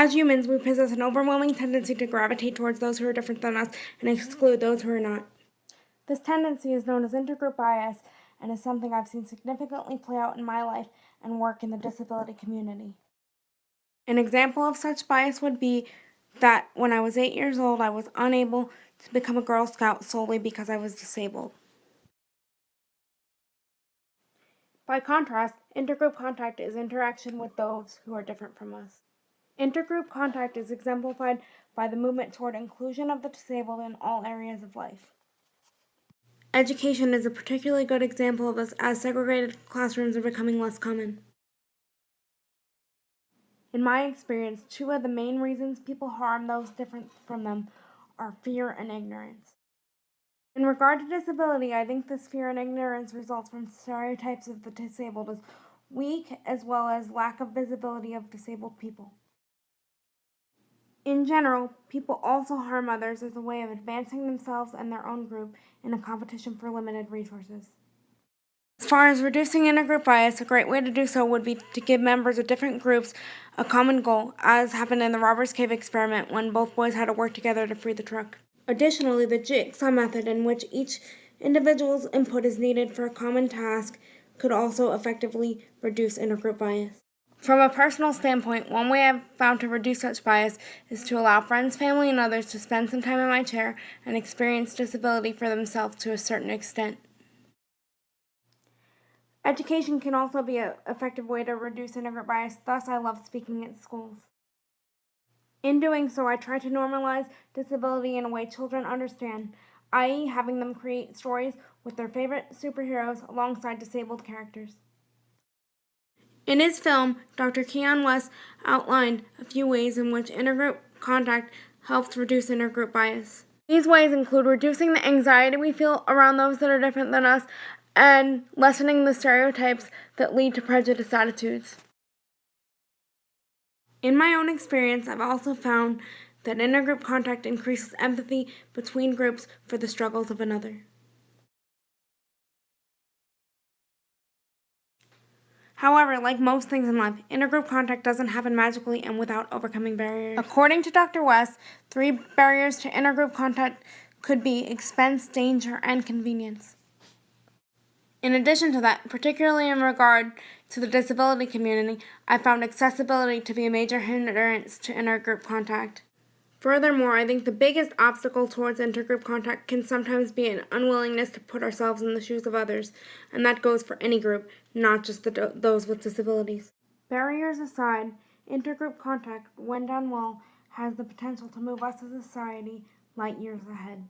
As humans, we possess an overwhelming tendency to gravitate towards those who are different than us and exclude those who are not. This tendency is known as intergroup bias and is something I've seen significantly play out in my life and work in the disability community. An example of such bias would be that when I was 8 years old, I was unable to become a Girl Scout solely because I was disabled. By contrast, intergroup contact is interaction with those who are different from us. Intergroup contact is exemplified by the movement toward inclusion of the disabled in all areas of life. Education is a particularly good example of this, as segregated classrooms are becoming less common. In my experience, two of the main reasons people harm those different from them are fear and ignorance. In regard to disability, I think this fear and ignorance results from stereotypes of the disabled as weak, as well as lack of visibility of disabled people. In general, people also harm others as a way of advancing themselves and their own group in a competition for limited resources. As far as reducing intergroup bias, a great way to do so would be to give members of different groups a common goal, as happened in the Robbers Cave experiment when both boys had to work together to free the truck. Additionally, the jigsaw method, in which each individual's input is needed for a common task, could also effectively reduce intergroup bias. From a personal standpoint, one way I've found to reduce such bias is to allow friends, family, and others to spend some time in my chair and experience disability for themselves to a certain extent. Education can also be an effective way to reduce intergroup bias, thus I love speaking at schools. In doing so, I try to normalize disability in a way children understand, i.e. having them create stories with their favorite superheroes alongside disabled characters. In his film, Dr. Keon West outlined a few ways in which intergroup contact helps reduce intergroup bias. These ways include reducing the anxiety we feel around those that are different than us and lessening the stereotypes that lead to prejudiced attitudes. In my own experience, I've also found that intergroup contact increases empathy between groups for the struggles of another. However, like most things in life, intergroup contact doesn't happen magically and without overcoming barriers. According to Dr. West, 3 barriers to intergroup contact could be expense, danger, and convenience. In addition to that, particularly in regard to the disability community, I found accessibility to be a major hindrance to intergroup contact. Furthermore, I think the biggest obstacle towards intergroup contact can sometimes be an unwillingness to put ourselves in the shoes of others, and that goes for any group, not just those with disabilities. Barriers aside, intergroup contact, when done well, has the potential to move us as a society light years ahead.